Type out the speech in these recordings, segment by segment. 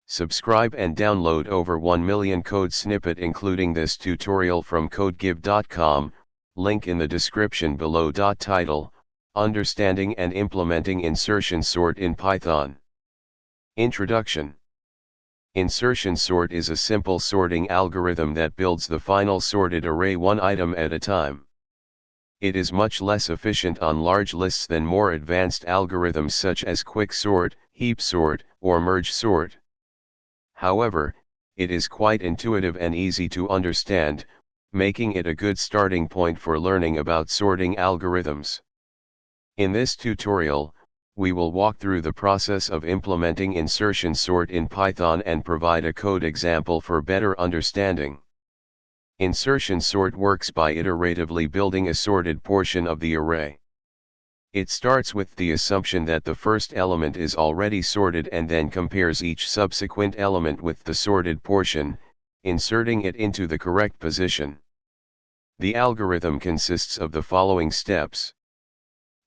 Subscribe and download over 1 million code snippet including this tutorial from codegive.com, link in the description below. Title: Understanding and Implementing Insertion Sort in Python. Introduction. Insertion sort is a simple sorting algorithm that builds the final sorted array one item at a time. It is much less efficient on large lists than more advanced algorithms such as quicksort, heapsort, or merge sort. However, it is quite intuitive and easy to understand, making it a good starting point for learning about sorting algorithms. In this tutorial, we will walk through the process of implementing insertion sort in Python and provide a code example for better understanding. Insertion sort works by iteratively building a sorted portion of the array. It starts with the assumption that the first element is already sorted and then compares each subsequent element with the sorted portion, inserting it into the correct position. The algorithm consists of the following steps.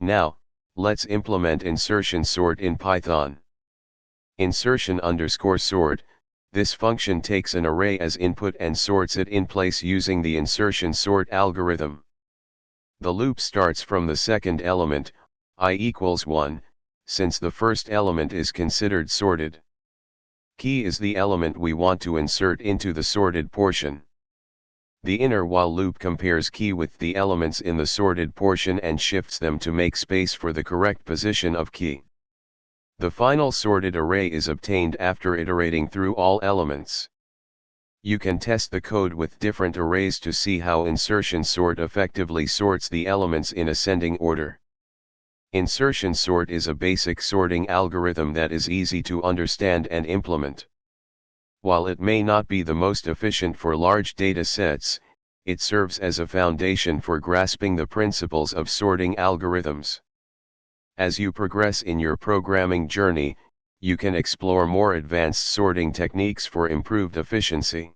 Now, let's implement insertion sort in Python. Insertion_sort, this function takes an array as input and sorts it in place using the insertion sort algorithm. The loop starts from the second element, I equals 1, since the first element is considered sorted. Key is the element we want to insert into the sorted portion. The inner while loop compares key with the elements in the sorted portion and shifts them to make space for the correct position of key. The final sorted array is obtained after iterating through all elements. You can test the code with different arrays to see how insertion sort effectively sorts the elements in ascending order. Insertion sort is a basic sorting algorithm that is easy to understand and implement. While it may not be the most efficient for large data sets, it serves as a foundation for grasping the principles of sorting algorithms. As you progress in your programming journey, you can explore more advanced sorting techniques for improved efficiency.